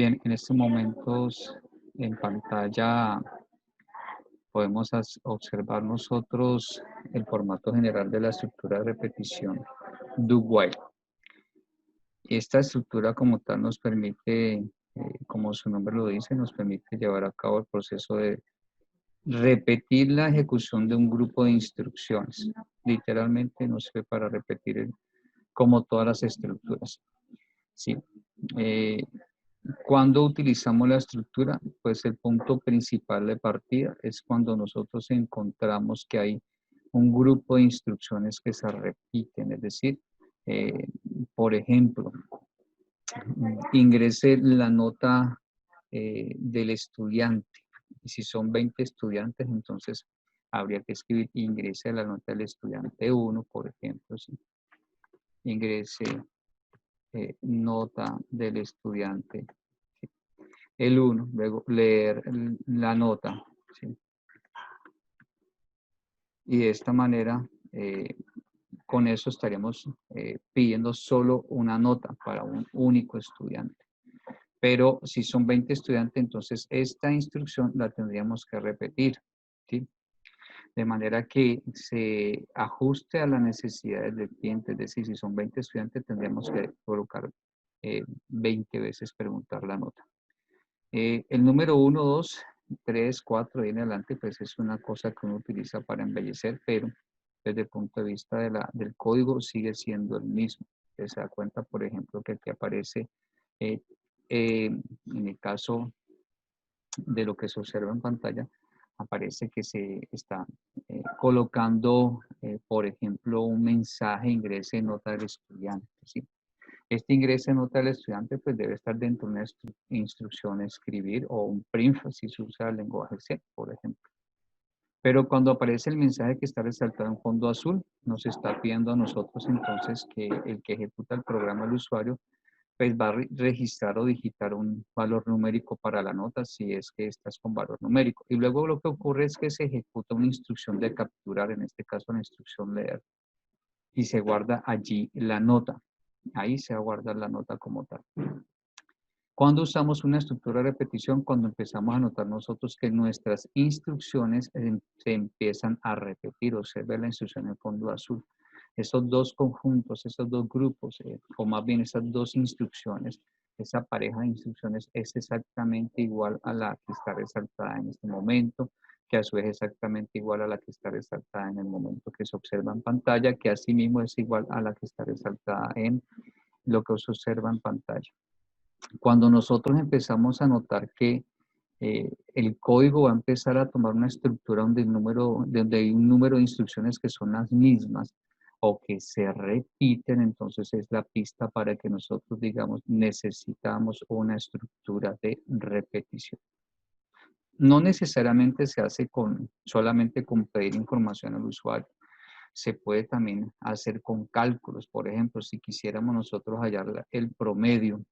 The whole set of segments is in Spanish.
Bien, en estos momentos en pantalla podemos observar nosotros el formato general de la estructura de repetición do while. Esta estructura como tal nos permite, como su nombre lo dice, nos permite llevar a cabo el proceso de repetir la ejecución de un grupo de instrucciones. Literalmente nos sirve para repetir como todas las estructuras. ¿Sí? Cuando utilizamos la estructura, pues el punto principal de partida es cuando nosotros encontramos que hay un grupo de instrucciones que se repiten, es decir, por ejemplo, ingrese la nota del estudiante. Y si son 20 estudiantes, entonces habría que escribir ingrese la nota del estudiante 1, por ejemplo, ¿sí? Ingrese nota del estudiante el 1, luego leer la nota, ¿sí? Y de esta manera, con eso estaríamos pidiendo solo una nota para un único estudiante. Pero si son 20 estudiantes, entonces esta instrucción la tendríamos que repetir, ¿sí? De manera que se ajuste a las necesidades del cliente. Es decir, si son 20 estudiantes, tendríamos que colocar 20 veces preguntar la nota. El número 1, 2, 3, 4 y en adelante, pues es una cosa que uno utiliza para embellecer, pero desde el punto de vista del código sigue siendo el mismo. Usted se da cuenta, por ejemplo, que aquí aparece, en el caso de lo que se observa en pantalla, aparece que se está colocando, por ejemplo, un mensaje, ingrese nota del estudiante, ¿sí? Este ingreso en nota del estudiante pues debe estar dentro de una instrucción escribir o un print si se usa el lenguaje C, por ejemplo. Pero cuando aparece el mensaje que está resaltado en fondo azul, nos está pidiendo a nosotros entonces que el que ejecuta el programa, el usuario, pues va a registrar o digitar un valor numérico para la nota si es que esta es con valor numérico. Y luego lo que ocurre es que se ejecuta una instrucción de capturar, en este caso la instrucción leer, y se guarda allí la nota. Ahí se va a guardar la nota como tal. Cuando usamos una estructura de repetición, cuando empezamos a notar nosotros que nuestras instrucciones se empiezan a repetir, o se ve la instrucción en fondo azul. Esos dos conjuntos, esos dos grupos, o más bien esas dos instrucciones, esa pareja de instrucciones es exactamente igual a la que está resaltada en este momento, que a su vez es exactamente igual a la que está resaltada en el momento que se observa en pantalla, que asimismo es igual a la que está resaltada en lo que se observa en pantalla. Cuando nosotros empezamos a notar que el código va a empezar a tomar una estructura donde hay un número de instrucciones que son las mismas o que se repiten, entonces es la pista para que nosotros digamos necesitamos una estructura de repetición. No necesariamente se hace solamente con pedir información al usuario. Se puede también hacer con cálculos. Por ejemplo, si quisiéramos nosotros hallar el promedio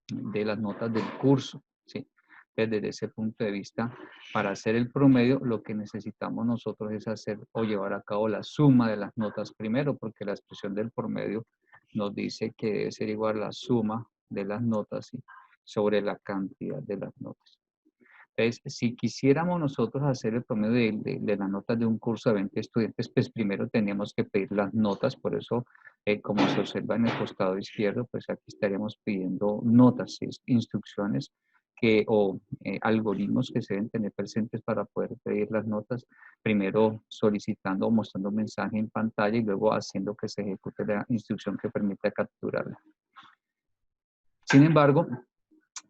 de las notas del curso, ¿sí? Desde ese punto de vista, para hacer el promedio, lo que necesitamos nosotros es hacer o llevar a cabo la suma de las notas primero, porque la expresión del promedio nos dice que debe ser igual a la suma de las notas, ¿sí? Sobre la cantidad de las notas. Entonces, si quisiéramos nosotros hacer el promedio de las notas de un curso de 20 estudiantes, pues primero teníamos que pedir las notas, por eso, como se observa en el costado izquierdo, pues aquí estaríamos pidiendo notas, ¿sí? Instrucciones o algoritmos que se deben tener presentes para poder pedir las notas, primero solicitando o mostrando un mensaje en pantalla y luego haciendo que se ejecute la instrucción que permita capturarla. Sin embargo,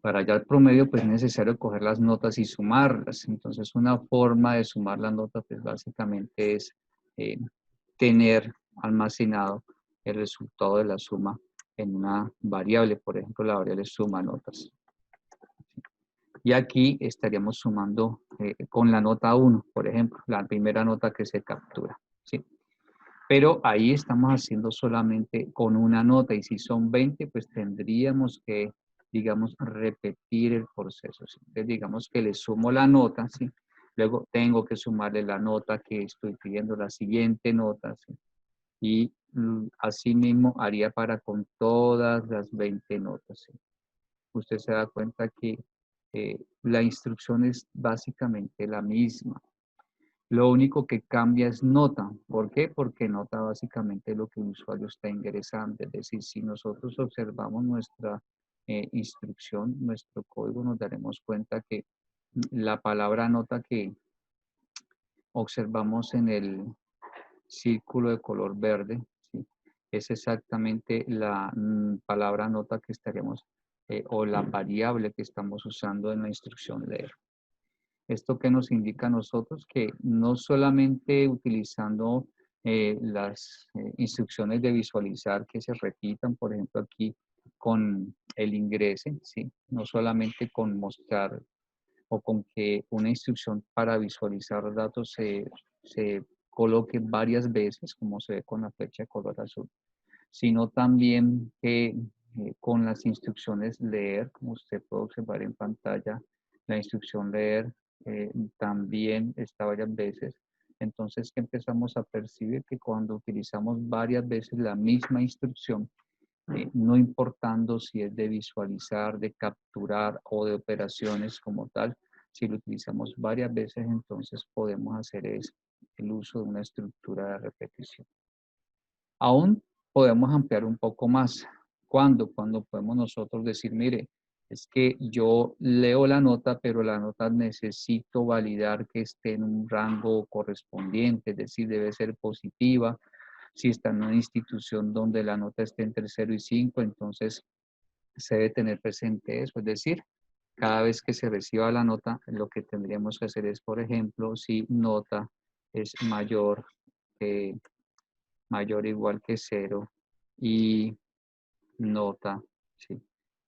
para hallar el promedio, pues es necesario coger las notas y sumarlas. Entonces, una forma de sumar las notas, pues básicamente es tener almacenado el resultado de la suma en una variable, por ejemplo, la variable suma notas. Y aquí estaríamos sumando con la nota 1, por ejemplo, la primera nota que se captura, ¿sí? Pero ahí estamos haciendo solamente con una nota y si son 20, pues tendríamos que, digamos, repetir el proceso, ¿sí? Entonces, digamos que le sumo la nota, ¿sí? Luego tengo que sumarle la nota que estoy pidiendo, la siguiente nota, ¿sí? Y así mismo haría para con todas las 20 notas, ¿sí? usted se da cuenta que la instrucción es básicamente la misma. Lo único que cambia es nota. ¿Por qué? Porque nota básicamente lo que el usuario está ingresando. Es decir, si nosotros observamos nuestra instrucción, nuestro código, nos daremos cuenta que la palabra nota que observamos en el círculo de color verde, ¿sí? Es exactamente la palabra nota que estaríamos o la variable que estamos usando en la instrucción leer. ¿Esto qué nos indica a nosotros? Que no solamente utilizando las instrucciones de visualizar que se repitan, por ejemplo, aquí con el ingrese, ¿sí? No solamente con mostrar o con que una instrucción para visualizar datos se coloque varias veces, como se ve con la flecha de color azul, sino también que con las instrucciones leer, como usted puede observar en pantalla, la instrucción leer también está varias veces. Entonces que empezamos a percibir que cuando utilizamos varias veces la misma instrucción, no importando si es de visualizar, de capturar o de operaciones como tal, si lo utilizamos varias veces, entonces podemos hacer el uso de una estructura de repetición. Aún podemos ampliar un poco más. ¿Cuándo? Cuando podemos nosotros decir, mire, es que yo leo la nota, pero la nota necesito validar que esté en un rango correspondiente, es decir, debe ser positiva. Si está en una institución donde la nota esté entre 0 y 5, entonces se debe tener presente eso. Es decir, cada vez que se reciba la nota, lo que tendríamos que hacer es, por ejemplo, si nota es mayor o igual que 0 y nota, ¿sí?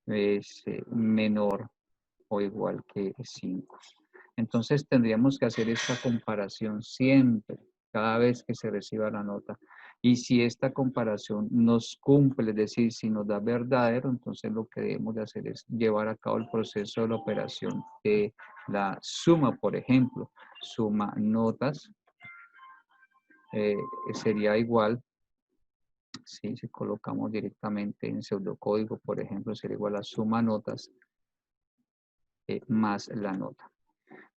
Es menor o igual que 5. Entonces tendríamos que hacer esta comparación siempre, cada vez que se reciba la nota. Y si esta comparación nos cumple, es decir, si nos da verdadero, entonces lo que debemos de hacer es llevar a cabo el proceso de la operación de la suma, por ejemplo, suma notas, sería igual. Sí, si colocamos directamente en pseudocódigo, por ejemplo, sería igual a suma notas más la nota.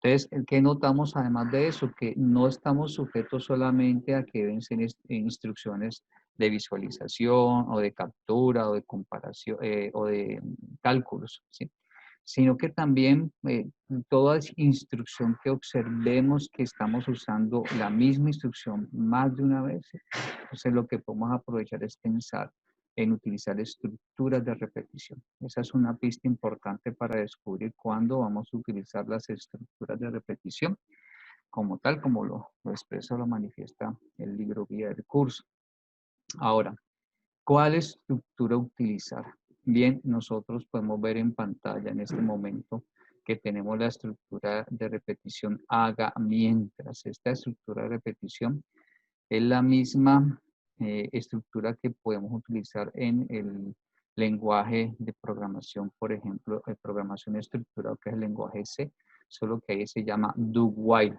Entonces, ¿qué notamos además de eso? Que no estamos sujetos solamente a que deben ser instrucciones de visualización o de captura o de comparación o de cálculos, ¿sí? Sino que también toda instrucción que observemos que estamos usando la misma instrucción más de una vez, entonces lo que podemos aprovechar es pensar en utilizar estructuras de repetición. Esa es una pista importante para descubrir cuándo vamos a utilizar las estructuras de repetición, como tal, como lo expresa o lo manifiesta el libro guía del curso. Ahora, ¿cuál estructura utilizar? Bien, nosotros podemos ver en pantalla en este momento que tenemos la estructura de repetición haga mientras. Esta estructura de repetición es la misma estructura que podemos utilizar en el lenguaje de programación, por ejemplo, programación estructurada, que es el lenguaje C, solo que ahí se llama do while.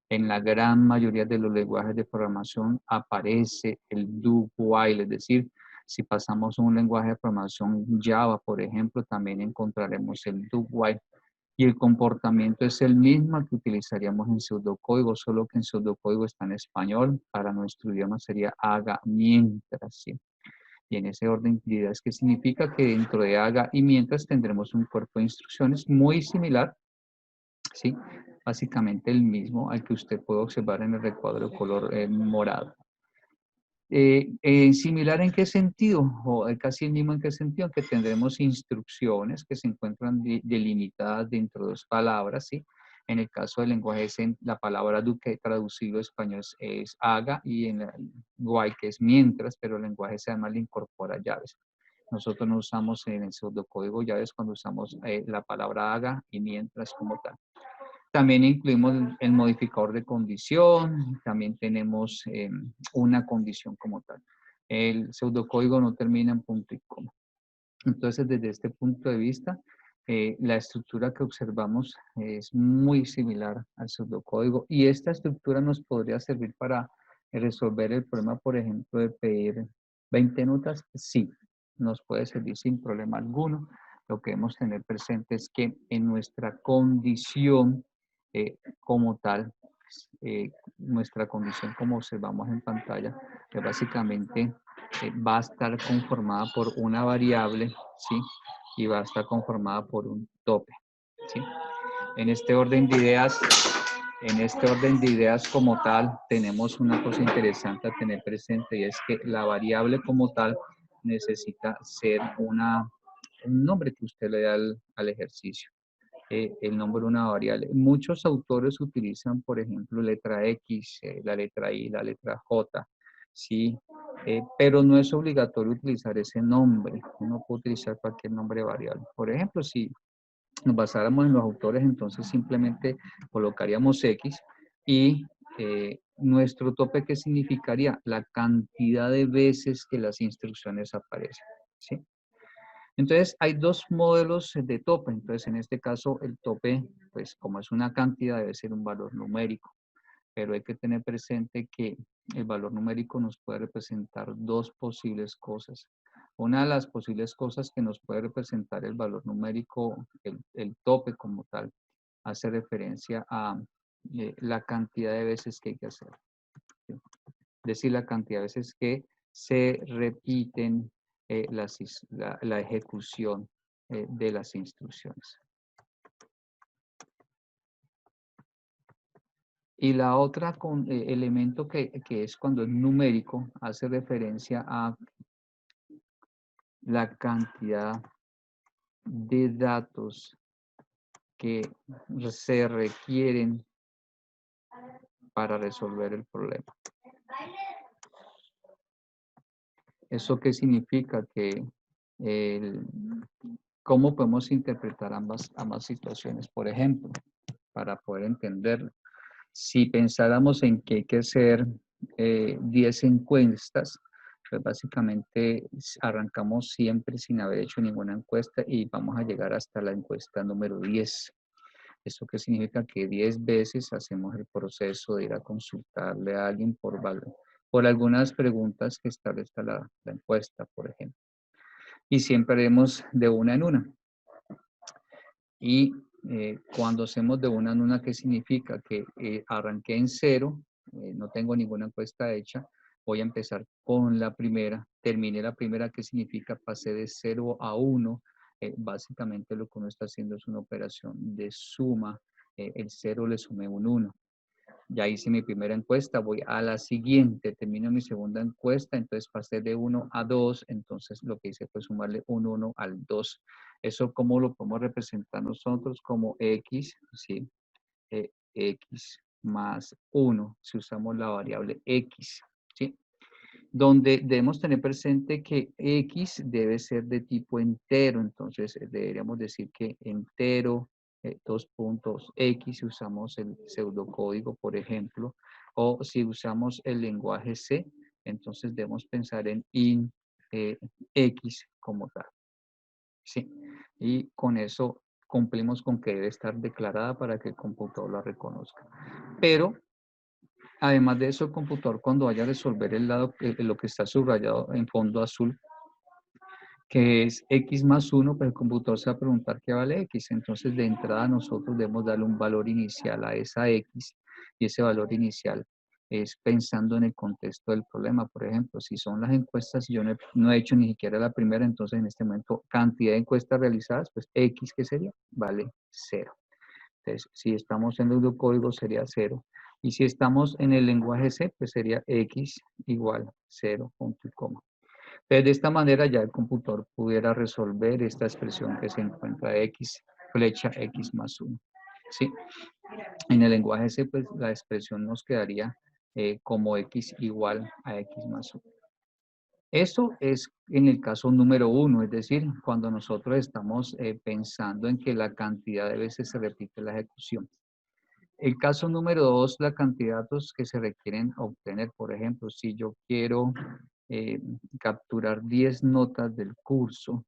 En la gran mayoría de los lenguajes de programación aparece el do while, es decir, si pasamos a un lenguaje de programación Java, por ejemplo, también encontraremos el do while. Y el comportamiento es el mismo que utilizaríamos en pseudocódigo, solo que en pseudocódigo está en español. Para nuestro idioma sería haga mientras, ¿sí? Y en ese orden de ideas, ¿qué significa? Que dentro de haga y mientras tendremos un cuerpo de instrucciones muy similar, ¿sí? Básicamente el mismo al que usted puede observar en el recuadro de color morado. Similar en qué sentido, o casi el mismo en qué sentido, que tendremos instrucciones que se encuentran delimitadas dentro de dos palabras, ¿sí? En el caso del lenguaje la palabra do, que traducido a español es haga, y en el while, que es mientras, pero el lenguaje además le incorpora llaves. Nosotros no usamos en el pseudocódigo llaves cuando usamos la palabra haga y mientras como tal. También incluimos el modificador de condición, también tenemos una condición como tal. El pseudocódigo no termina en punto y coma. Entonces, desde este punto de vista, la estructura que observamos es muy similar al pseudocódigo, y esta estructura nos podría servir para resolver el problema, por ejemplo, de pedir 20 notas. Sí, nos puede servir sin problema alguno. lo que debemos tener presente es que en nuestra condición como tal, nuestra condición como observamos en pantalla, que básicamente va a estar conformada por una variable, ¿sí? Y va a estar conformada por un tope, ¿sí? En este orden de ideas como tal, tenemos una cosa interesante a tener presente y es que la variable como tal necesita ser un nombre que usted le da al ejercicio. El nombre de una variable. Muchos autores utilizan, por ejemplo, letra X, la letra Y, la letra J, ¿sí? Pero no es obligatorio utilizar ese nombre. Uno puede utilizar cualquier nombre de variable. Por ejemplo, si nos basáramos en los autores, entonces simplemente colocaríamos X y nuestro tope, ¿qué significaría? La cantidad de veces que las instrucciones aparecen, ¿sí? Entonces, hay dos modelos de tope. Entonces, en este caso, el tope, pues como es una cantidad, debe ser un valor numérico. Pero hay que tener presente que el valor numérico nos puede representar dos posibles cosas. Una de las posibles cosas que nos puede representar el valor numérico, el tope como tal, hace referencia a la cantidad de veces que hay que hacer. ¿Sí? Es decir, la cantidad de veces que se repiten la ejecución de las instrucciones. Y la otra elemento que es cuando es numérico, hace referencia a la cantidad de datos que se requieren para resolver el problema. ¿Eso qué significa? Que ¿cómo podemos interpretar ambas situaciones? Por ejemplo, para poder entenderlo. Si pensáramos en que hay que hacer 10 encuestas, pues básicamente arrancamos siempre sin haber hecho ninguna encuesta y vamos a llegar hasta la encuesta número 10. ¿Esto qué significa? Que 10 veces hacemos el proceso de ir a consultarle a alguien por algunas preguntas que establezca la encuesta, por ejemplo. Y siempre haremos de una en una. Y cuando hacemos de una en una, ¿qué significa? Que arranqué en cero, no tengo ninguna encuesta hecha, voy a empezar con la primera, terminé la primera, ¿qué significa? Pasé de 0 a 1, básicamente lo que uno está haciendo es una operación de suma, el 0 le sumé un 1. Ya hice mi primera encuesta, voy a la siguiente, termino mi segunda encuesta, entonces pasé de 1 a 2, entonces lo que hice fue sumarle un 1 al 2. Eso, ¿cómo lo podemos representar nosotros? Como X, ¿sí? X más 1, si usamos la variable X, ¿sí? Donde debemos tener presente que X debe ser de tipo entero, entonces deberíamos decir que entero, dos puntos X, si usamos el pseudocódigo, por ejemplo, o si usamos el lenguaje C, entonces debemos pensar en int X como tal, ¿sí? Y con eso cumplimos con que debe estar declarada para que el computador la reconozca. Pero además de eso, el computador cuando vaya a resolver el lado, lo que está subrayado en fondo azul, que es X más 1, pues el computador se va a preguntar qué vale X. Entonces, de entrada, nosotros debemos darle un valor inicial a esa X, y ese valor inicial es pensando en el contexto del problema. Por ejemplo, si son las encuestas, yo no he hecho ni siquiera la primera, entonces en este momento, cantidad de encuestas realizadas, pues X, ¿qué sería? Vale 0. Entonces, si estamos en el código sería 0. Y si estamos en el lenguaje C, pues sería X igual 0, punto y coma. Entonces, de esta manera ya el computador pudiera resolver esta expresión que se encuentra X, flecha X más 1. ¿Sí? En el lenguaje C, pues la expresión nos quedaría como X igual a X más 1. Eso es en el caso número 1, es decir, cuando nosotros estamos pensando en que la cantidad de veces se repite la ejecución. El caso número 2, la cantidad de datos que se requieren obtener. Por ejemplo, si yo quiero capturar 10 notas del curso,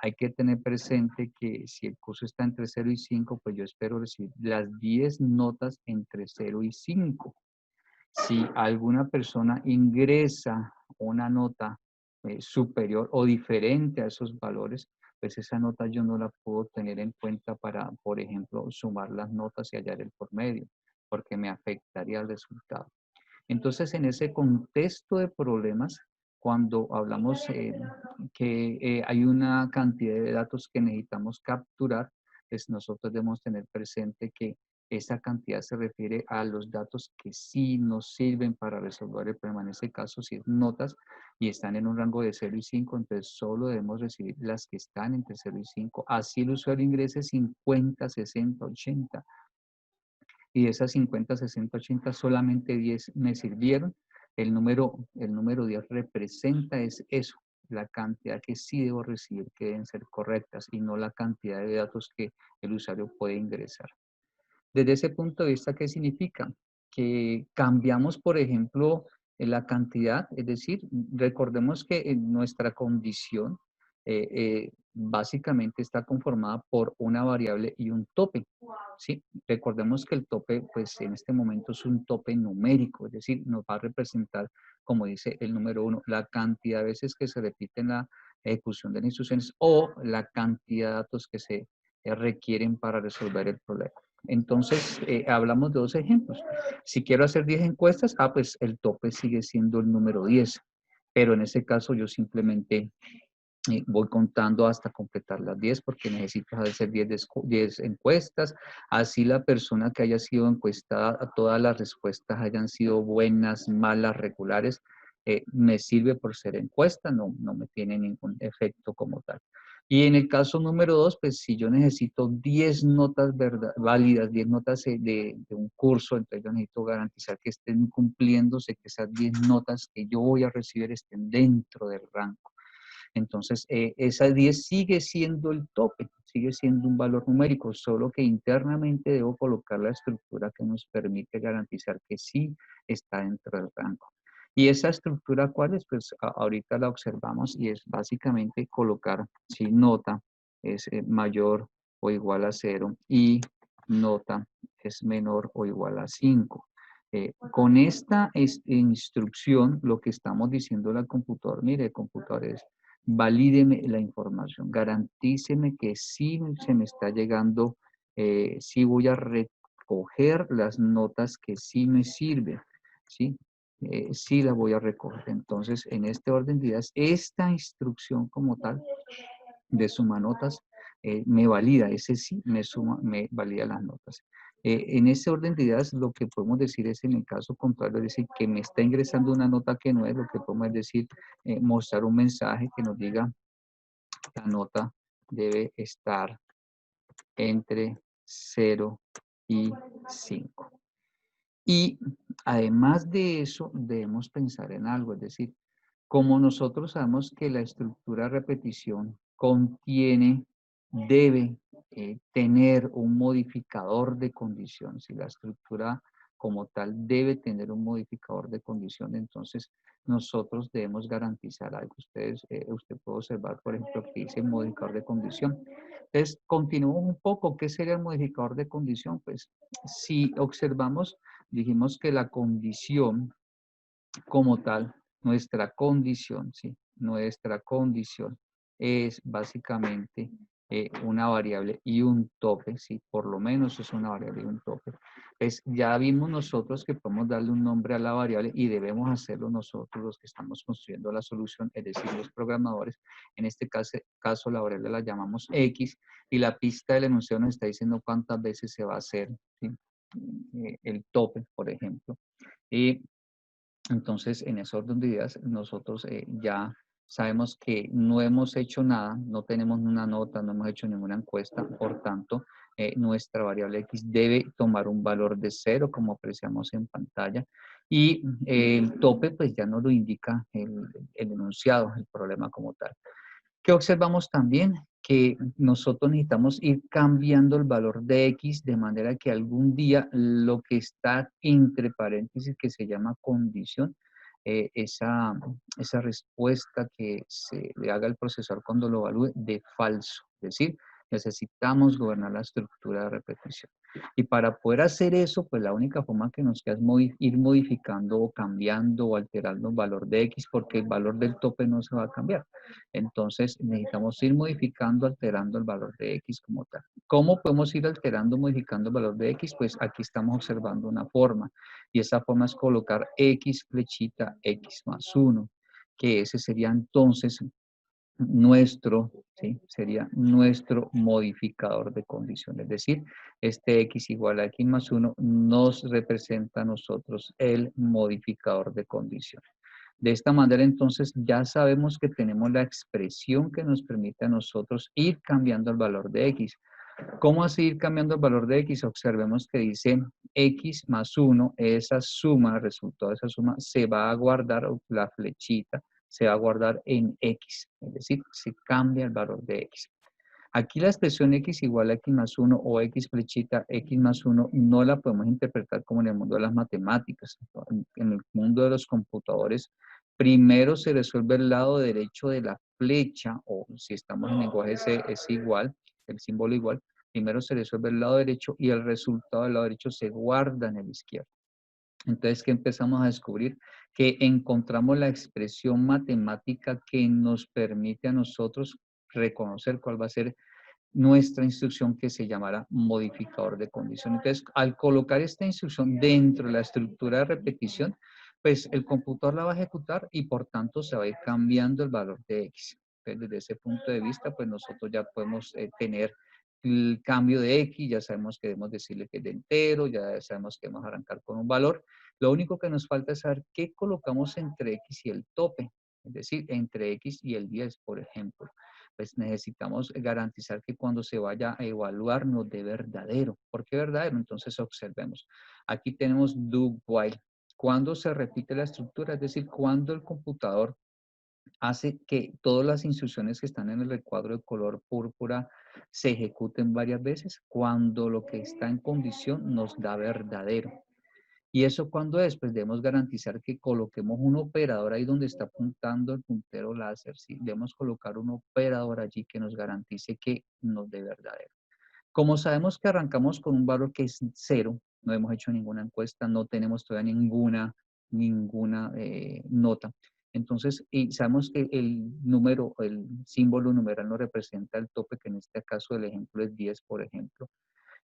hay que tener presente que si el curso está entre 0 y 5, pues yo espero recibir las 10 notas entre 0 y 5. Si alguna persona ingresa una nota superior o diferente a esos valores, pues esa nota yo no la puedo tener en cuenta para, por ejemplo, sumar las notas y hallar el promedio, porque me afectaría el resultado. Entonces, en ese contexto de problemas, cuando hablamos que hay una cantidad de datos que necesitamos capturar, pues nosotros debemos tener presente que esa cantidad se refiere a los datos que sí nos sirven para resolver el problema. En este caso, si es notas y están en un rango de 0 y 5, entonces solo debemos recibir las que están entre 0 y 5. Así el usuario ingrese 50, 60, 80 y de esas 50, 60, 80, solamente 10 me sirvieron. El número 10 representa es eso, la cantidad que sí debo recibir, que deben ser correctas y no la cantidad de datos que el usuario puede ingresar. Desde ese punto de vista, ¿qué significa? Que cambiamos, por ejemplo, la cantidad, es decir, recordemos que en nuestra condición básicamente está conformada por una variable y un tope, ¿sí? Recordemos que el tope, pues en este momento es un tope numérico, es decir, nos va a representar, como dice el número 1, la cantidad de veces que se repite en la ejecución de las instrucciones o la cantidad de datos que se requieren para resolver el problema. Entonces, hablamos de dos ejemplos. Si quiero hacer 10 encuestas, pues el tope sigue siendo el número 10. Pero en ese caso yo simplemente voy contando hasta completar las 10 porque necesito hacer 10 encuestas. Así la persona que haya sido encuestada, todas las respuestas hayan sido buenas, malas, regulares, me sirve por ser encuesta, no me tiene ningún efecto como tal. Y en el caso número 2, pues si yo necesito 10 notas válidas, 10 notas de un curso, entonces yo necesito garantizar que estén cumpliéndose, que esas 10 notas que yo voy a recibir estén dentro del rango. Entonces, esa 10 sigue siendo el tope, sigue siendo un valor numérico, solo que internamente debo colocar la estructura que nos permite garantizar que sí está dentro del rango. ¿Y esa estructura cuál es? Pues ahorita la observamos y es básicamente colocar si nota es mayor o igual a 0 y nota es menor o igual a 5. Con esta instrucción, lo que estamos diciendo al computador, mire, el computador es valídeme la información, garantíceme que sí se me está llegando, sí voy a recoger las notas que sí me sirven, ¿sí? Sí las voy a recoger. Entonces, en este orden de ideas, esta instrucción como tal de suma notas me valida, ese sí me valida las notas. En ese orden de ideas, lo que podemos decir es, en el caso contrario, es decir, que me está ingresando una nota que no es, lo que podemos decir, mostrar un mensaje que nos diga la nota debe estar entre 0 y 5. Y además de eso, debemos pensar en algo, es decir, como nosotros sabemos que la estructura repetición contiene, debe tener un modificador de condición, si la estructura como tal debe tener un modificador de condición, entonces nosotros debemos garantizar algo. Usted puede observar, por ejemplo, que dice modificador de condición. Entonces, continuamos un poco. ¿Qué sería el modificador de condición? Pues, si observamos, dijimos que la condición como tal, nuestra condición, ¿sí? Nuestra condición es básicamente una variable y un tope, ¿sí? Por lo menos es una variable y un tope. Pues ya vimos nosotros que podemos darle un nombre a la variable y debemos hacerlo nosotros los que estamos construyendo la solución, es decir, los programadores. En este caso la variable la llamamos X y la pista del enunciado nos está diciendo cuántas veces se va a hacer, ¿sí? El tope, por ejemplo. Y entonces, en ese orden de ideas, nosotros ya sabemos que no hemos hecho nada, no tenemos una nota, no hemos hecho ninguna encuesta, por tanto, nuestra variable X debe tomar un valor de 0, como apreciamos en pantalla, y el tope, pues ya nos lo indica el enunciado, el problema como tal. ¿Qué observamos también? Que nosotros necesitamos ir cambiando el valor de X de manera que algún día lo que está entre paréntesis, que se llama condición, esa respuesta que se le haga al procesador cuando lo evalúe de falso. Es decir, Necesitamos gobernar la estructura de repetición. Y para poder hacer eso, pues la única forma que nos queda es ir modificando o cambiando o alterando el valor de X, porque el valor del tope no se va a cambiar. Entonces necesitamos ir modificando, alterando el valor de X como tal. ¿Cómo podemos ir alterando, modificando el valor de X? Pues aquí estamos observando una forma. Y esa forma es colocar X flechita X más 1, que ese sería entonces nuestro, ¿sí? Sería nuestro modificador de condición. Es decir, este X igual a X más 1 nos representa a nosotros el modificador de condición. De esta manera, entonces, ya sabemos que tenemos la expresión que nos permite a nosotros ir cambiando el valor de X. ¿Cómo así ir cambiando el valor de X? Observemos que dice X más 1, esa suma, el resultado de esa suma, se va a guardar, la flechita, se va a guardar en X, es decir, se cambia el valor de X. Aquí la expresión X igual a X más 1 o X flechita X más 1 no la podemos interpretar como en el mundo de las matemáticas. En el mundo de los computadores, primero se resuelve el lado derecho de la flecha, o si estamos en lenguaje C es igual, el símbolo igual, primero se resuelve el lado derecho y el resultado del lado derecho se guarda en el izquierdo. Entonces, ¿qué empezamos a descubrir? Que encontramos la expresión matemática que nos permite a nosotros reconocer cuál va a ser nuestra instrucción que se llamará modificador de condición. Entonces, al colocar esta instrucción dentro de la estructura de repetición, pues el computador la va a ejecutar y por tanto se va a ir cambiando el valor de X. Entonces, desde ese punto de vista, pues nosotros ya podemos tener el cambio de X, ya sabemos que debemos decirle que es de entero, ya sabemos que debemos arrancar con un valor. Lo único que nos falta es saber qué colocamos entre X y el tope, es decir, entre X y el 10, por ejemplo. Pues necesitamos garantizar que cuando se vaya a evaluar nos dé verdadero. ¿Por qué verdadero? Entonces observemos. Aquí tenemos do while. Cuando se repite la estructura, es decir, cuando el computador hace que todas las instrucciones que están en el recuadro de color púrpura se ejecuten varias veces, cuando lo que está en condición nos da verdadero. ¿Y eso cuando es? Pues debemos garantizar que coloquemos un operador ahí donde está apuntando el puntero láser, ¿sí? Debemos colocar un operador allí que nos garantice que nos dé verdadero. Como sabemos que arrancamos con un valor que es 0, no hemos hecho ninguna encuesta, no tenemos todavía ninguna nota. Entonces, y sabemos que el número, el símbolo numeral nos representa el tope, que en este caso el ejemplo es 10, por ejemplo.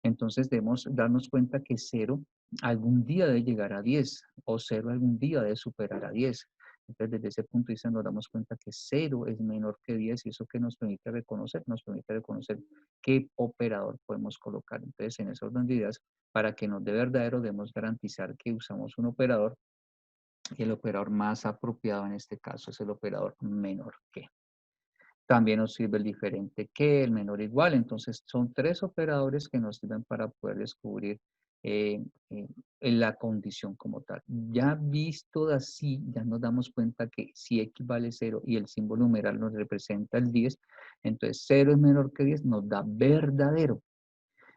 Entonces debemos darnos cuenta que 0 algún día debe llegar a 10 o 0 algún día debe superar a 10. Entonces desde ese punto de vista nos damos cuenta que 0 es menor que 10 y eso que nos permite reconocer qué operador podemos colocar. Entonces en ese orden de ideas, para que nos dé verdadero debemos garantizar que usamos un operador y el operador más apropiado en este caso es el operador menor que. También nos sirve el diferente que, el menor igual. Entonces, son tres operadores que nos sirven para poder descubrir eh, eh, la condición como tal. Ya visto así, ya nos damos cuenta que si X vale 0 y el símbolo numeral nos representa el 10, entonces 0 es menor que 10, nos da verdadero.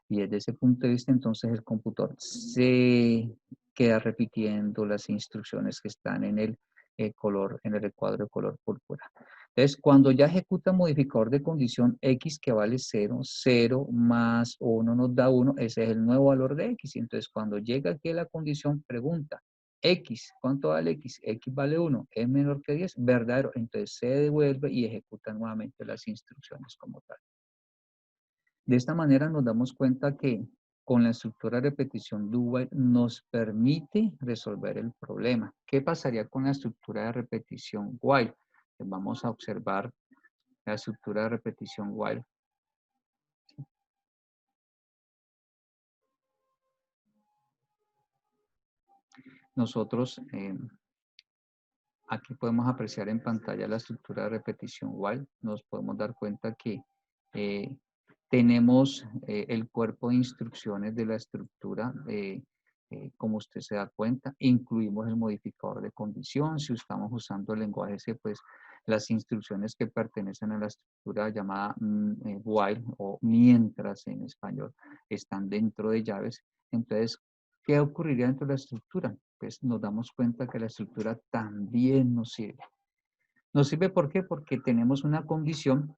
Y desde ese punto de vista, entonces el computador se queda repitiendo las instrucciones que están en el color, en el recuadro de color púrpura. Entonces, cuando ya ejecuta modificador de condición X que vale 0, 0 más 1 nos da 1, ese es el nuevo valor de X. Entonces, cuando llega aquí a la condición, pregunta, X, ¿cuánto vale X? X vale 1, es menor que 10, verdadero. Entonces, se devuelve y ejecuta nuevamente las instrucciones como tal. De esta manera nos damos cuenta que con la estructura de repetición do-while nos permite resolver el problema. ¿Qué pasaría con la estructura de repetición while? Pues vamos a observar la estructura de repetición while. Nosotros aquí podemos apreciar en pantalla la estructura de repetición while. Nos podemos dar cuenta que eh, tenemos el cuerpo de instrucciones de la estructura, como usted se da cuenta, incluimos el modificador de condición. Si estamos usando el lenguaje C, pues las instrucciones que pertenecen a la estructura llamada while o mientras en español están dentro de llaves. Entonces, ¿qué ocurriría dentro de la estructura? Pues nos damos cuenta que la estructura también nos sirve. ¿Nos sirve por qué? Porque tenemos una condición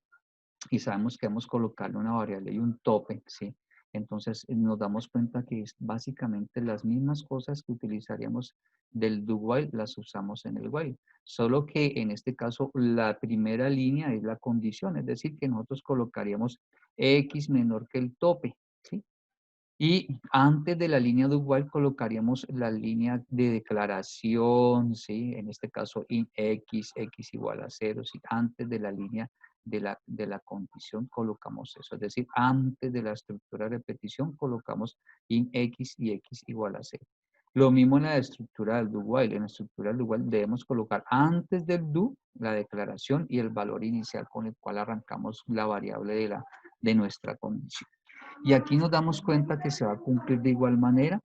y sabemos que vamos a colocarle una variable y un tope, ¿sí? Entonces nos damos cuenta que es básicamente las mismas cosas que utilizaríamos del do while, las usamos en el while. Solo que en este caso la primera línea es la condición, es decir, que nosotros colocaríamos x menor que el tope, ¿sí? Y antes de la línea do while colocaríamos la línea de declaración, ¿sí? En este caso, in x igual a 0, ¿sí? Antes de la línea de la condición colocamos eso. Es decir, antes de la estructura de repetición colocamos in x y x igual a 0. Lo mismo en la estructura del do while. En la estructura del do while debemos colocar antes del do la declaración y el valor inicial con el cual arrancamos la variable de nuestra condición. Y aquí nos damos cuenta que se va a cumplir de igual manera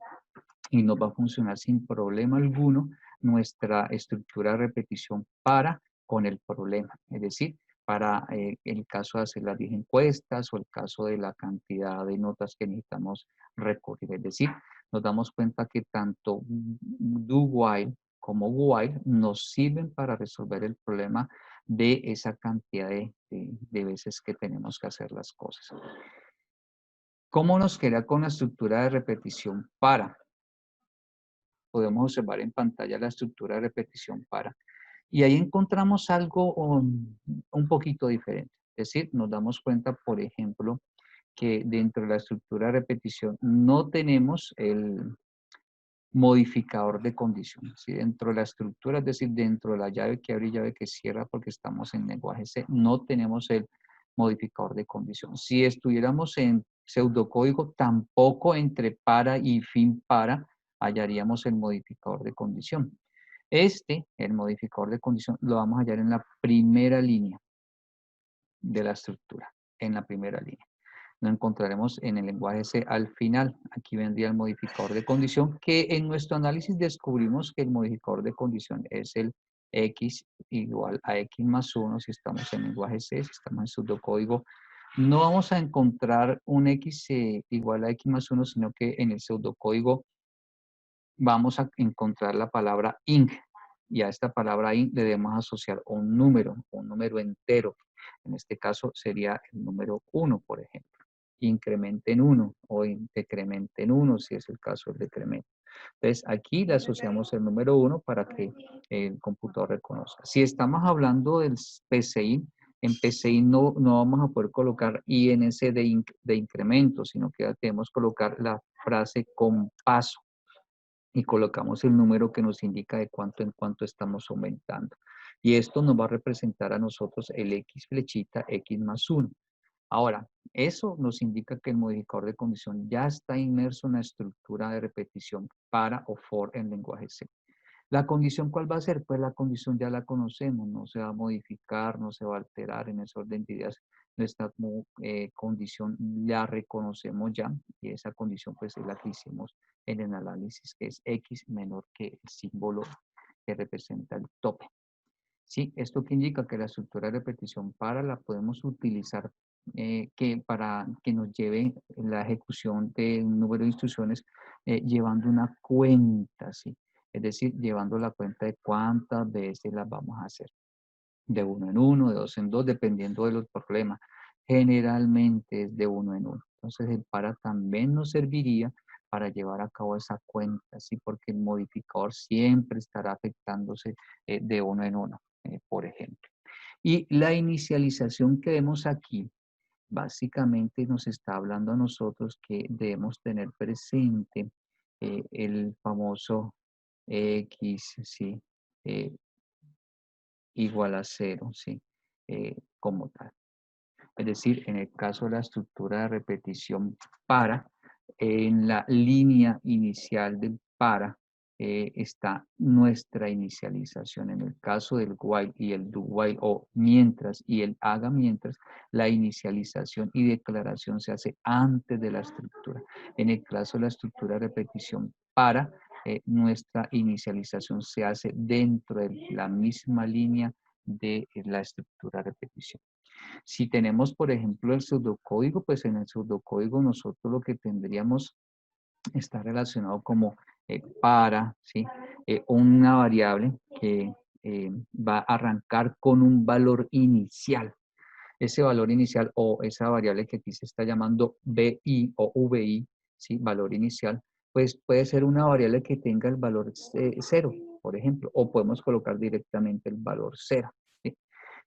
y nos va a funcionar sin problema alguno nuestra estructura de repetición para con el problema. Es decir, para el caso de hacer las 10 encuestas o el caso de la cantidad de notas que necesitamos recurrir. Es decir, nos damos cuenta que tanto do while como while nos sirven para resolver el problema de esa cantidad de veces que tenemos que hacer las cosas. ¿Cómo nos queda con la estructura de repetición para? Podemos observar en pantalla la estructura de repetición para. Y ahí encontramos algo un poquito diferente. Es decir, nos damos cuenta, por ejemplo, que dentro de la estructura de repetición no tenemos el modificador de condición. ¿Sí? Dentro de la estructura, es decir, dentro de la llave que abre y llave que cierra, porque estamos en lenguaje C, no tenemos el modificador de condición. Si estuviéramos en pseudocódigo, tampoco entre para y fin para hallaríamos el modificador de condición. El modificador de condición, lo vamos a hallar en la primera línea de la estructura, en la primera línea. Lo encontraremos en el lenguaje C al final. Aquí vendría el modificador de condición, que en nuestro análisis descubrimos que el modificador de condición es el x igual a x más 1 si estamos en lenguaje C, si estamos en pseudocódigo. No vamos a encontrar un x igual a x más 1, sino que en el pseudocódigo vamos a encontrar la palabra int. Y a esta palabra int le debemos asociar un número entero. En este caso sería el número 1, por ejemplo. Incremente en 1 o decremente en 1, si es el caso del decremento. Entonces, aquí le asociamos el número 1 para que el computador reconozca. Si estamos hablando del PCI, en PCI no vamos a poder colocar INC de incremento, sino que debemos colocar la frase con paso y colocamos el número que nos indica de cuánto en cuánto estamos aumentando. Y esto nos va a representar a nosotros el X flechita, X más 1. Ahora, eso nos indica que el modificador de condición ya está inmerso en la estructura de repetición para o for en lenguaje C. ¿La condición cuál va a ser? Pues la condición ya la conocemos, no se va a modificar, no se va a alterar en ese orden de ideas. Nuestra condición la reconocemos ya y esa condición pues es la que hicimos en el análisis, que es X menor que el símbolo que representa el tope. ¿Sí? Esto que indica que la estructura de repetición para la podemos utilizar para que nos lleve la ejecución de un número de instrucciones llevando una cuenta, ¿sí? Es decir, llevando la cuenta de cuántas veces las vamos a hacer. De uno en uno, de dos en dos, dependiendo de los problemas. Generalmente es de uno en uno. Entonces el para también nos serviría para llevar a cabo esa cuenta, ¿sí? Porque el modificador siempre estará afectándose de uno en uno, por ejemplo. Y la inicialización que vemos aquí, básicamente nos está hablando a nosotros que debemos tener presente el famoso X, ¿sí? Eh, igual a 0, ¿sí? Como tal. Es decir, en el caso de la estructura de repetición para, en la línea inicial del para está nuestra inicialización. En el caso del while y el do while o mientras y el haga mientras, la inicialización y declaración se hace antes de la estructura. En el caso de la estructura de repetición para, nuestra inicialización se hace dentro de la misma línea de la estructura de repetición. Si tenemos, por ejemplo, el pseudocódigo, pues en el pseudocódigo nosotros lo que tendríamos está relacionado como para, ¿sí? Una variable que va a arrancar con un valor inicial. ese valor inicial o esa variable que aquí se está llamando BI o VI, ¿sí? Valor inicial, pues puede ser una variable que tenga el valor 0, por ejemplo, o podemos colocar directamente el valor 0, ¿sí?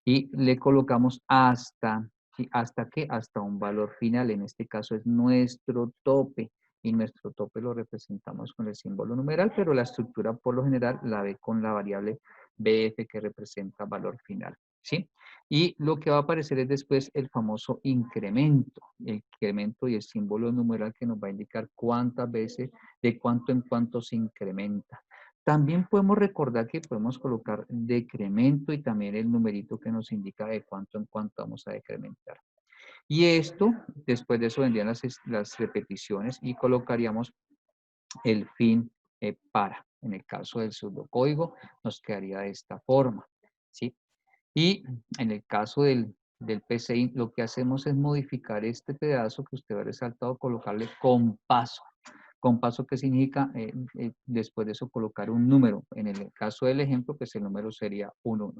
Y le colocamos hasta, ¿sí? ¿Hasta qué? Hasta un valor final, en este caso es nuestro tope, y nuestro tope lo representamos con el símbolo numeral, pero la estructura por lo general la ve con la variable BF que representa valor final, ¿sí? Y lo que va a aparecer es después el famoso incremento, el incremento y el símbolo numeral que nos va a indicar cuántas veces, de cuánto en cuánto se incrementa. También podemos recordar que podemos colocar decremento y también el numerito que nos indica de cuánto en cuánto vamos a decrementar. Y esto, después de eso vendrían las repeticiones y colocaríamos el fin para. En el caso del pseudocódigo nos quedaría de esta forma, ¿sí? Y en el caso del PCI, lo que hacemos es modificar este pedazo que usted ha resaltado, colocarle compaso. Compaso que significa, después de eso, colocar un número. En el caso del ejemplo, pues el número sería 1.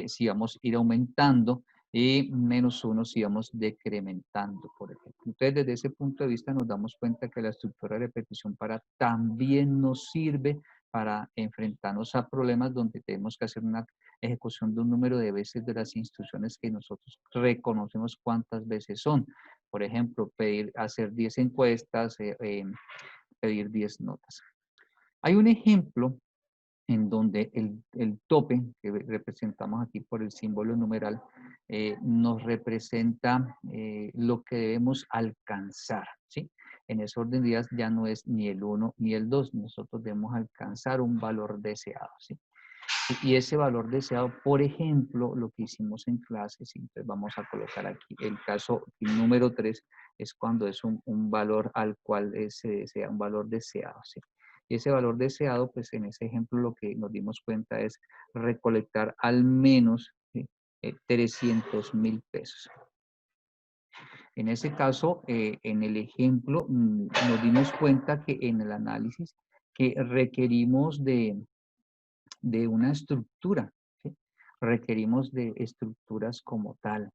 Si vamos a ir aumentando y -1 si vamos decrementando, por ejemplo. Entonces, desde ese punto de vista nos damos cuenta que la estructura de repetición para también nos sirve para enfrentarnos a problemas donde tenemos que hacer una ejecución de un número de veces de las instrucciones que nosotros reconocemos cuántas veces son. Por ejemplo, hacer 10 encuestas, pedir 10 notas. Hay un ejemplo en donde el tope, que representamos aquí por el símbolo numeral, nos representa lo que debemos alcanzar, ¿sí? En ese orden de ideas ya no es ni el 1 ni el 2, nosotros debemos alcanzar un valor deseado, ¿sí? Y ese valor deseado, por ejemplo, lo que hicimos en clases, entonces vamos a colocar aquí el caso número 3, es cuando es un valor al cual se desea, un valor deseado, ¿sí? Y ese valor deseado, pues en ese ejemplo lo que nos dimos cuenta es recolectar al menos, ¿sí? 300.000 pesos. En ese caso, en el ejemplo, nos dimos cuenta que en el análisis que requerimos de una estructura, ¿sí? Requerimos de estructuras como tal.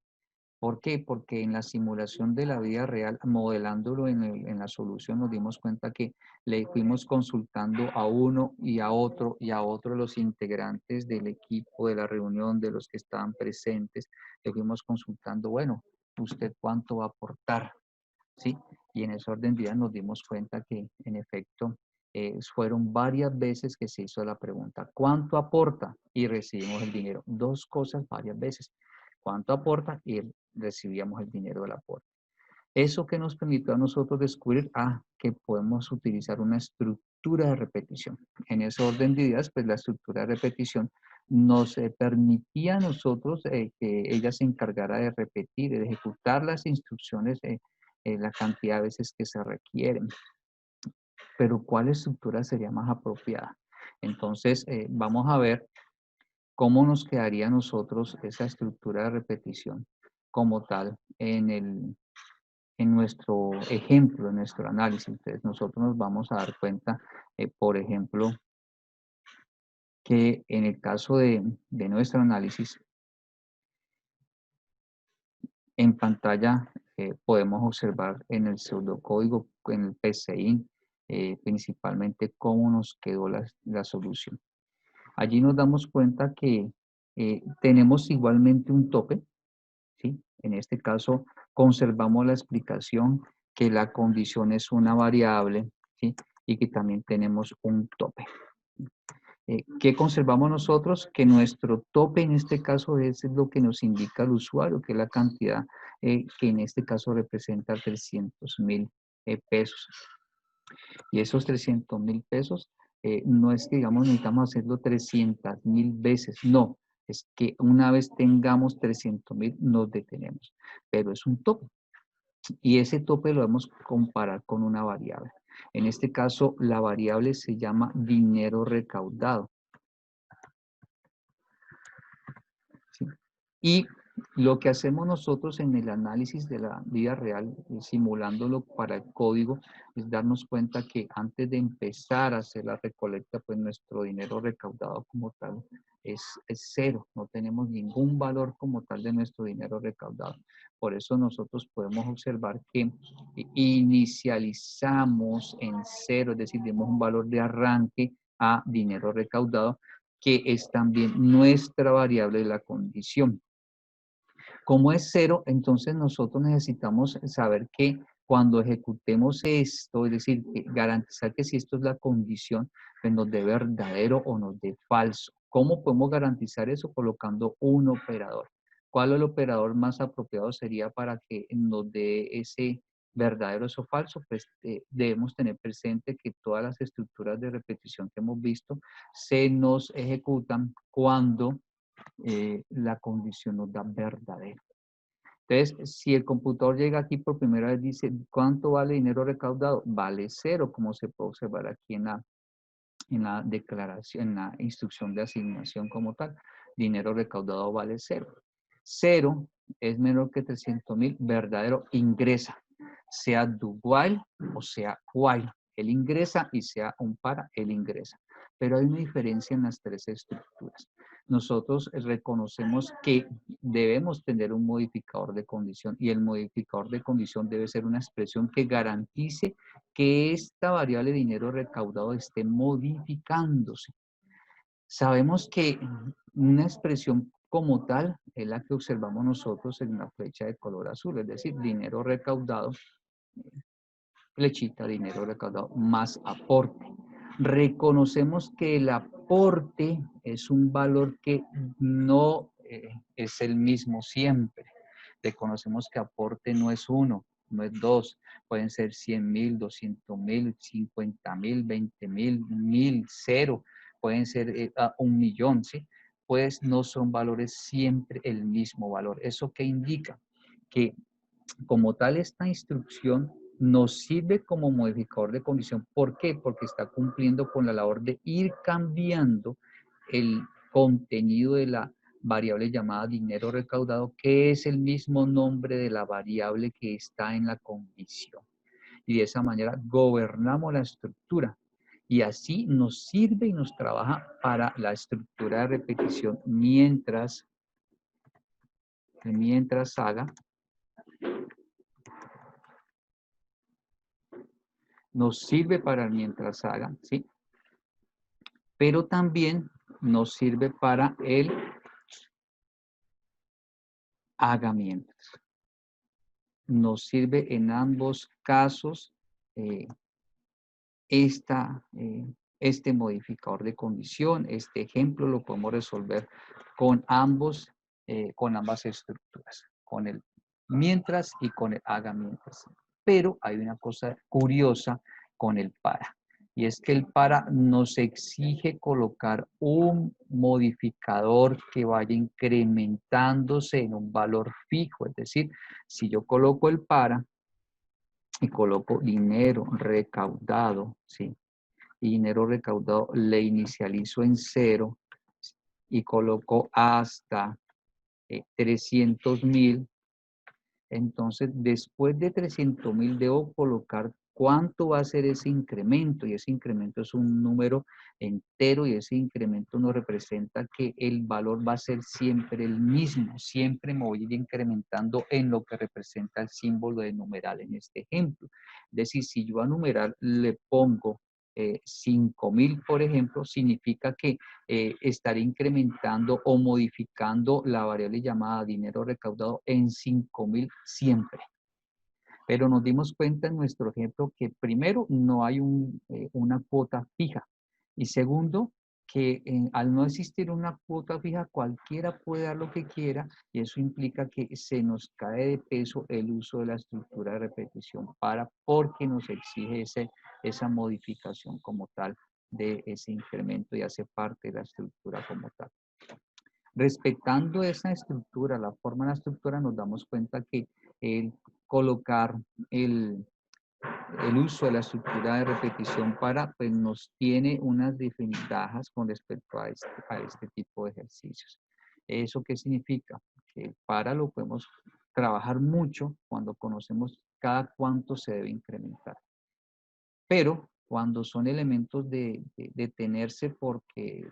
¿Por qué? Porque en la simulación de la vida real, modelándolo en la solución, nos dimos cuenta que le fuimos consultando a uno y a otro de los integrantes del equipo de la reunión, de los que estaban presentes, le fuimos consultando, bueno, ¿usted cuánto va a aportar? ¿Sí? Y en ese orden de ideas nos dimos cuenta que, en efecto, fueron varias veces que se hizo la pregunta, ¿cuánto aporta? Y recibimos el dinero. Dos cosas varias veces. ¿Cuánto aporta? Y recibíamos el dinero del aporte. Eso que nos permitió a nosotros descubrir que podemos utilizar una estructura de repetición. En ese orden de ideas, pues la estructura de repetición nos permitía a nosotros que ella se encargara de repetir, de ejecutar las instrucciones la cantidad de veces que se requieren. Pero ¿cuál estructura sería más apropiada? Entonces, vamos a ver cómo nos quedaría a nosotros esa estructura de repetición como tal en nuestro ejemplo, en nuestro análisis. Entonces, nosotros nos vamos a dar cuenta, por ejemplo, que en el caso de nuestro análisis, en pantalla podemos observar en el pseudocódigo, en el PCI, principalmente cómo nos quedó la solución. Allí nos damos cuenta que tenemos igualmente un tope, ¿sí? En este caso, conservamos la explicación que la condición es una variable, ¿sí? Y que también tenemos un tope. ¿Qué conservamos nosotros? Que nuestro tope en este caso es lo que nos indica el usuario, que es la cantidad que en este caso representa 300.000 pesos. Y esos 300.000 pesos no es que digamos necesitamos hacerlo 300.000 veces, no, es que una vez tengamos 300.000 nos detenemos, pero es un tope. Y ese tope lo debemos comparar con una variable. En este caso, la variable se llama dinero recaudado. ¿Sí? Y Lo que hacemos nosotros en el análisis de la vida real, simulándolo para el código, es darnos cuenta que antes de empezar a hacer la recolecta, pues nuestro dinero recaudado como tal es cero. No tenemos ningún valor como tal de nuestro dinero recaudado. Por eso nosotros podemos observar que inicializamos en cero, es decir, demos un valor de arranque a dinero recaudado, que es también nuestra variable de la condición. Como es cero, entonces nosotros necesitamos saber que cuando ejecutemos esto, es decir, garantizar que si esto es la condición, pues nos dé verdadero o nos dé falso. ¿Cómo podemos garantizar eso? Colocando un operador. ¿Cuál es el operador más apropiado sería para que nos dé ese verdadero o falso? Pues debemos tener presente que todas las estructuras de repetición que hemos visto se nos ejecutan cuando la condición nos da verdadero. Entonces, si el computador llega aquí por primera vez, dice, ¿cuánto vale dinero recaudado? Vale cero, como se puede observar aquí en la declaración, en la instrucción de asignación como tal. Dinero recaudado vale cero. Cero es menor que 300.000, verdadero, ingresa. Sea do while o sea while. Él ingresa y sea un para, él ingresa. Pero hay una diferencia en las tres estructuras. Nosotros reconocemos que debemos tener un modificador de condición y el modificador de condición debe ser una expresión que garantice que esta variable dinero recaudado esté modificándose. Sabemos que una expresión como tal es la que observamos nosotros en la flecha de color azul, es decir, dinero recaudado, flechita, dinero recaudado más aporte. Reconocemos que el aporte es un valor que no es el mismo siempre. Reconocemos que aporte no es uno, no es dos, pueden ser 100.000, 200.000, 50.000, 20.000, 1.000, cero, pueden ser 1.000.000, ¿sí? Pues no son valores siempre el mismo valor. ¿Eso qué indica? Que como tal esta instrucción nos sirve como modificador de condición. ¿Por qué? Porque está cumpliendo con la labor de ir cambiando el contenido de la variable llamada dinero recaudado, que es el mismo nombre de la variable que está en la condición. Y de esa manera gobernamos la estructura. Y así nos sirve y nos trabaja para la estructura de repetición mientras haga. Nos sirve para mientras haga, ¿sí? Pero también nos sirve para el haga mientras. Nos sirve en ambos casos este modificador de condición. Este ejemplo lo podemos resolver con ambas estructuras, con el mientras y con el haga mientras. Pero hay una cosa curiosa con el para. Y es que el para nos exige colocar un modificador que vaya incrementándose en un valor fijo. Es decir, si yo coloco el para y coloco dinero recaudado, ¿sí? Y dinero recaudado le inicializo en cero y coloco hasta 300.000. Entonces, después de 300.000 debo colocar cuánto va a ser ese incremento, y ese incremento es un número entero, y ese incremento nos representa que el valor va a ser siempre el mismo. Siempre me voy a ir incrementando en lo que representa el símbolo de numeral en este ejemplo. Es decir, si yo a numeral le pongo 5.000, por ejemplo, significa que estaré incrementando o modificando la variable llamada dinero recaudado en 5.000 siempre. Pero nos dimos cuenta en nuestro ejemplo que primero no hay una cuota fija y segundo que al no existir una cuota fija cualquiera puede dar lo que quiera y eso implica que se nos cae de peso el uso de la estructura de repetición porque nos exige esa modificación como tal de ese incremento y hace parte de la estructura como tal. Respetando esa estructura, la forma de la estructura, nos damos cuenta que el colocar el uso de la estructura de repetición para, pues nos tiene unas desventajas con respecto a este tipo de ejercicios. ¿Eso qué significa? que el para lo podemos trabajar mucho cuando conocemos cada cuánto se debe incrementar. Pero cuando son elementos de detenerse porque,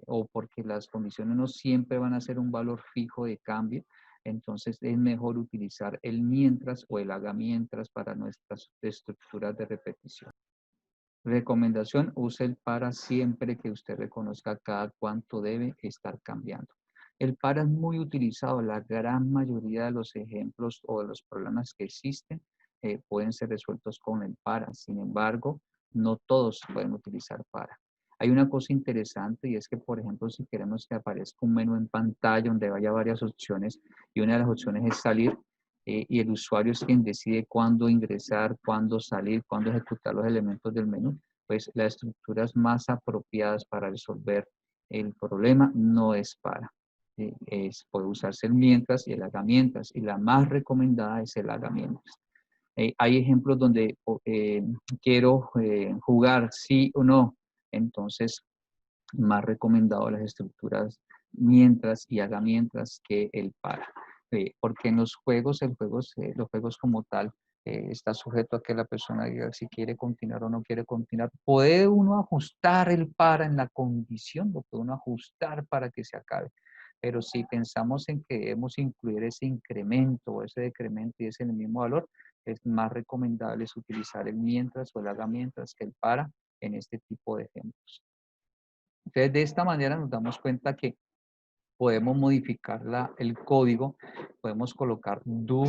o porque las condiciones no siempre van a ser un valor fijo de cambio, entonces es mejor utilizar el mientras o el haga mientras para nuestras estructuras de repetición. Recomendación, use el para siempre que usted reconozca cada cuánto debe estar cambiando. El para es muy utilizado. La gran mayoría de los ejemplos o de los problemas que existen pueden ser resueltos con el para. Sin embargo, no todos pueden utilizar para. Hay una cosa interesante y es que, por ejemplo, si queremos que aparezca un menú en pantalla donde haya varias opciones y una de las opciones es salir, y el usuario es quien decide cuándo ingresar, cuándo salir, cuándo ejecutar los elementos del menú, pues las estructuras más apropiadas para resolver el problema no es para. Puede usarse el mientras y el haga mientras, y la más recomendada es el haga mientras. Hay ejemplos donde quiero jugar sí o no, entonces más recomendado las estructuras mientras y haga mientras que el para. Porque en los juegos, los juegos como tal, está sujeto a que la persona diga si quiere continuar o no quiere continuar. Puede uno ajustar el para en la condición, lo puede uno ajustar para que se acabe. Pero si pensamos en que debemos incluir ese incremento o ese decremento y es en el mismo valor, es más recomendable es utilizar el mientras o el haga mientras que el para en este tipo de ejemplos. Entonces, de esta manera nos damos cuenta que podemos modificar el código, podemos colocar do,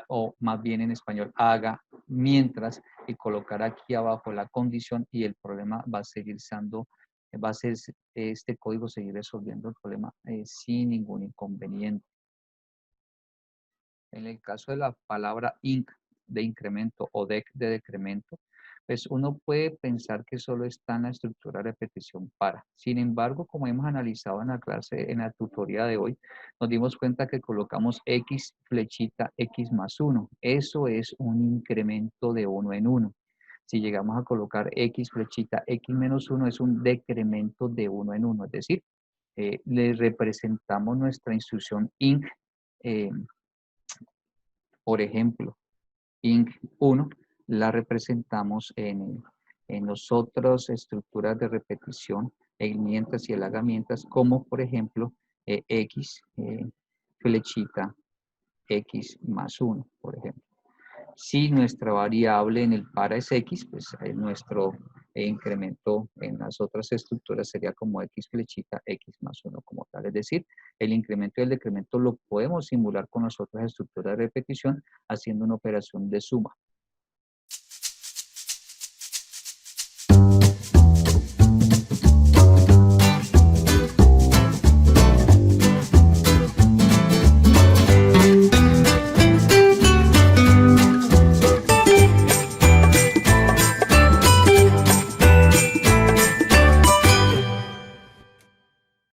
o más bien en español, haga, mientras, y colocar aquí abajo la condición y el problema va a seguir siendo, va a ser este código seguir resolviendo el problema sin ningún inconveniente. En el caso de la palabra inc de incremento o dec de decremento, pues uno puede pensar que solo está en la estructura de repetición para. Sin embargo, como hemos analizado en la clase, en la tutoría de hoy, nos dimos cuenta que colocamos x flechita x más 1. Eso es un incremento de 1 en 1. Si llegamos a colocar x flechita x menos 1, es un decremento de 1 en 1. Es decir, le representamos nuestra instrucción inc, por ejemplo, inc1 la representamos en las otras estructuras de repetición, el mientras y el haga mientras, como por ejemplo x flechita x más 1, por ejemplo. Si nuestra variable en el para es x, pues nuestro incremento en las otras estructuras sería como x flechita x más 1 como tal. Es decir, el incremento y el decremento lo podemos simular con las otras estructuras de repetición haciendo una operación de suma.